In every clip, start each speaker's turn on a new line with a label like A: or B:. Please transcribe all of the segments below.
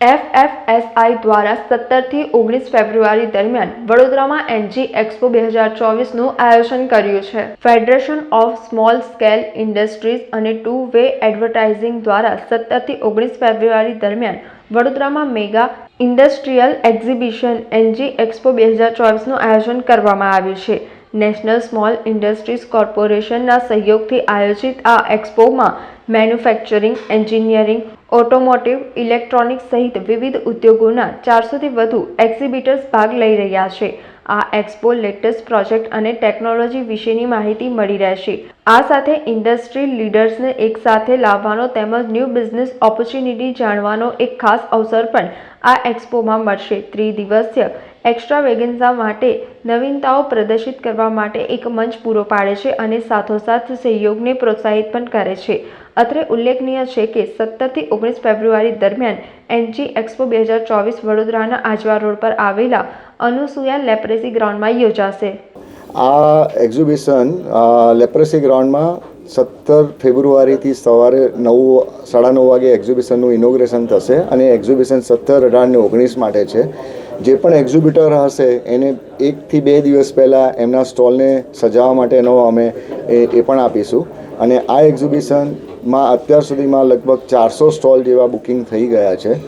A: FFSI દ્વારા 17 થી 19 ફેબ્રુઆરી દરમિયાન વડોદરામાં એનજી એક્સપો 2024નું આયોજન કર્યું છે. Federation of small scale industries અને ટુ વે એડવર્ટાઇઝિંગ દ્વારા 17 થી 19 ફેબ્રુઆરી દરમિયાન વડોદરામાં mega industrial exhibition NG expo 2024નું આયોજન કરવામાં આવ્યું છે. નેશનલ સ્મોલ ઇન્ડસ્ટ્રીઝ કોર્પોરેશનના સહયોગથી આયોજિત આ એક્સપોમાં મેન્યુફેક્ચરિંગ, એન્જિનિયરિંગ, ઓટોમોટિવ, ઇલેક્ટ્રોનિક્સ સહિત વિવિધ ઉદ્યોગોના 400થી વધુ એક્ઝિબિટર્સ ભાગ લઈ રહ્યા છે. આ એક્સપો લેટેસ્ટ પ્રોજેક્ટ અને ટેકનોલોજી વિશેની માહિતી મળી રહેશે. આ સાથે ઇન્ડસ્ટ્રી લીડર્સને એકસાથે લાવવાનો તેમજ ન્યૂ બિઝનેસ ઓપોર્ચ્યુનિટી જાણવાનો એક ખાસ અવસર પણ આ એક્સપોમાં મળશે. ત્રિદિવસીય એક્સ્ટ્રાવેગન્ઝા માટે નવીનતાઓ પ્રદર્શિત કરવા માટે એક મંચ પૂરો પાડે છે અને સાથોસાથ સહયોગને પ્રોત્સાહિત પણ કરે છે. અત્રે ઉલ્લેખનીય છે કે 17 થી 19 ફેબ્રુઆરી દરમિયાન એનજી એક્સપો 2024 વડોદરાના આજવા રોડ પર આવેલા અનુસુયા લેપ્રેસી ગ્રાઉન્ડમાં યોજાશે.
B: આ એક્ઝિબિશન લેપ્રેસી ગ્રાઉન્ડમાં 17 ફેબ્રુઆરીથી સવારે 9:30 વાગે એક્ઝિબિશનનું ઇનોગ્રેશન થશે અને એક્ઝિબિશન 17, 18 અને 19 માટે છે. જે પણ એક્ઝિબિટર હશે એને 1 થી 2 દિવસ પહેલાં એમના સ્ટોલને સજાવવા માટેનો અમે એ પણ આપીશું. અને આ એક્ઝિબિશનમાં અત્યાર સુધીમાં લગભગ 400 સ્ટોલ જેવા બુકિંગ થઈ ગયા છે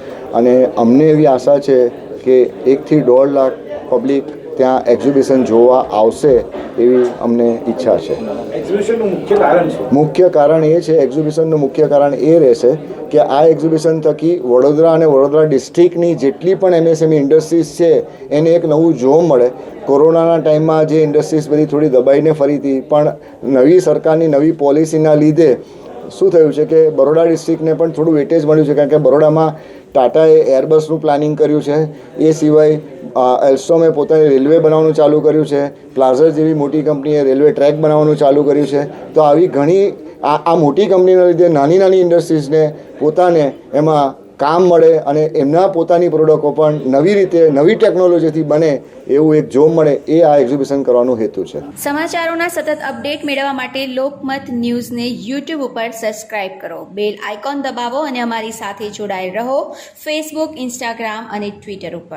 B: અને અમને એવી આશા છે કે 1 થી 1.5 લાખ પબ્લિક ત્યાં એક્ઝિબિશન જોવા આવશે એવી અમને ઈચ્છા છે.
C: એક્ઝિબિશનનું મુખ્ય કારણ છે?
B: મુખ્ય કારણ એ છે, એક્ઝિબિશનનું મુખ્ય કારણ એ રહેશે કે આ એક્ઝિબિશન થકી વડોદરા અને વડોદરા ડિસ્ટ્રિક્ટની જેટલી પણ એમએસએમઈ ઇન્ડસ્ટ્રીઝ છે એને એક નવું જોમ મળે. કોરોનાના ટાઈમમાં જે ઇન્ડસ્ટ્રીઝ બધી થોડી દબાઈને ફરી હતી, પણ નવી સરકારની નવી પોલિસીના લીધે શું થયું છે કે બરોડા ડિસ્ટ્રિક્ટને પણ થોડું વેટેજ મળ્યું છે. કારણ કે બરોડામાં ટાટાએ એરબસનું પ્લાનિંગ કર્યું છે. એ સિવાય એલ્સ્ટોમે પોતાની રેલવે બનાવવાનું ચાલુ કર્યું છે. પ્લાઝર જેવી મોટી કંપનીએ રેલવે ટ્રેક બનાવવાનું ચાલુ કર્યું છે. તો આવી ઘણી આ મોટી કંપનીના લીધે નાની નાની ઇન્ડસ્ટ્રીઝને પોતાને એમાં કામ મળે અને એમના પોતાની પ્રોડક્ટો પણ નવી રીતે નવી ટેકનોલોજીથી બને એવું એક જોમ મળે, એ આ એક્ઝિબિશન કરવાનો હેતુ છે.
D: સમાચારોના સતત અપડેટ મેળવવા માટે લોકમત ન્યૂઝને યુટ્યુબ ઉપર સબસ્ક્રાઇબ કરો, બેલ આઇકોન દબાવો અને અમારી સાથે જોડાયેલ રહો ફેસબુક, ઇન્સ્ટાગ્રામ અને ટ્વિટર ઉપર.